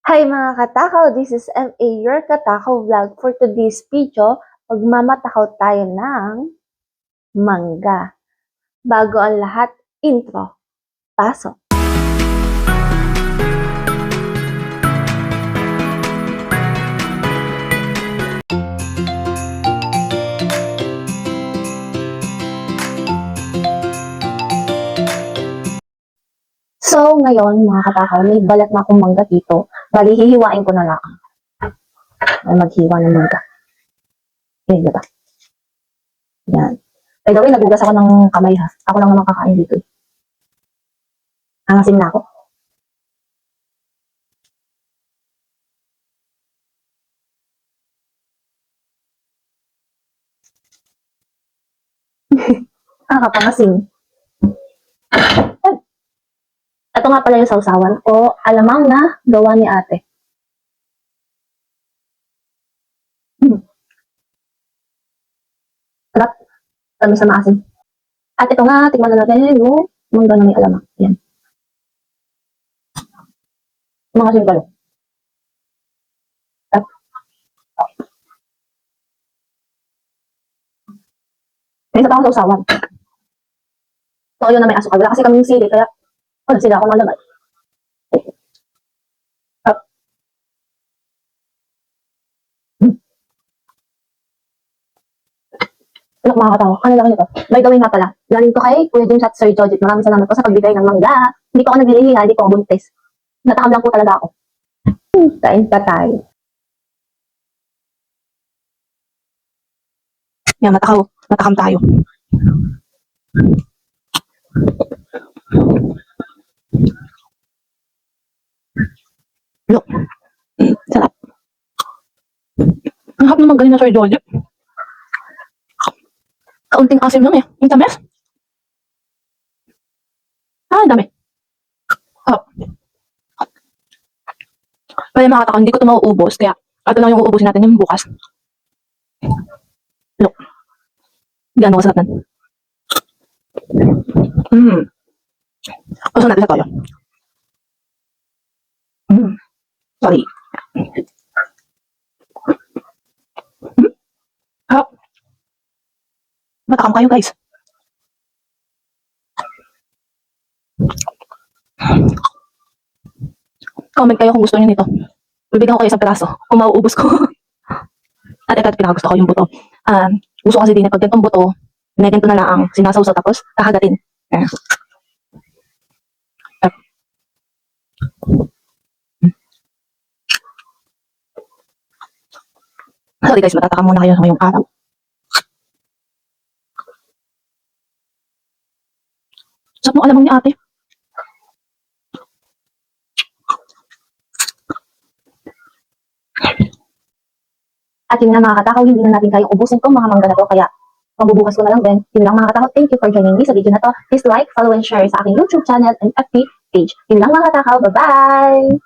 Hi mga katakaw, this is MA, your katakaw vlog. For today's video, magmamatakaw tayo ng mangga. Bago ang lahat, intro. Pasok! So, ngayon mga katakaw, may balat na akong mangga dito. Bali, hihiwain ko na lang. Ay, maghiwa ng mangga. Yan, diba? Yan. By the way, nagugas ako ng kamay ha. Ako lang naman kakain dito. Hangasin na ako. Kapangasin. Ito nga pala yung sausawan o alamang na gawa ni ate. Sarap. Tamis sa maasin. At ito nga, tikman na natin yung mangga na may alamang. Yan. Mga simple. At may isa pa akong sausawan. So, yun na may asukal. Wala kasi kaming sili, kaya wala sila ako malagay. At anak mga katawa, ano lang ito? By the way nga pala, galing ko kay Kuya James at Sir Jojit. Maraming salamat po sa pagbigay ng mangga. Hindi ko ako naglilihi, hindi ko ako buntis. Natakam lang po talaga ako. Kain pa tayo. Yan, matakam tayo. Look, sarap. Ang hap naman galing na Sir Jojit. Kaunting asim lang eh. Yung tamis. Ang dami. Oh. Kaya mga katakang, hindi ko ito mauubos. Kaya, ito lang yung uubusin natin yung bukas. Look. Gano'n kasarap nan. Gusto natin sa toyo. Sorry. Hap. Matakam kayo guys. Comment kayo kung gusto niyo nito. Bibigyan ko kayo isang piraso kung mauubos ko. At ito pinakagusto ko yung buto. Gusto kasi din pag ganitong buto, ganito na lang ang sinasawsaw tapos kakagatin. Sorry guys, matatakam muna kayo ngayong araw. Sarap mo alamang ni ate. At yun nga mga katakaw, hindi na natin kayong ubusin itong mga mangga na to, kaya mabubukas ko na lang din. Yun lang mga katakaw, thank you for joining me sa video na to. Please like, follow, and share sa aking YouTube channel and FB page. Yun lang mga katakaw, bye-bye!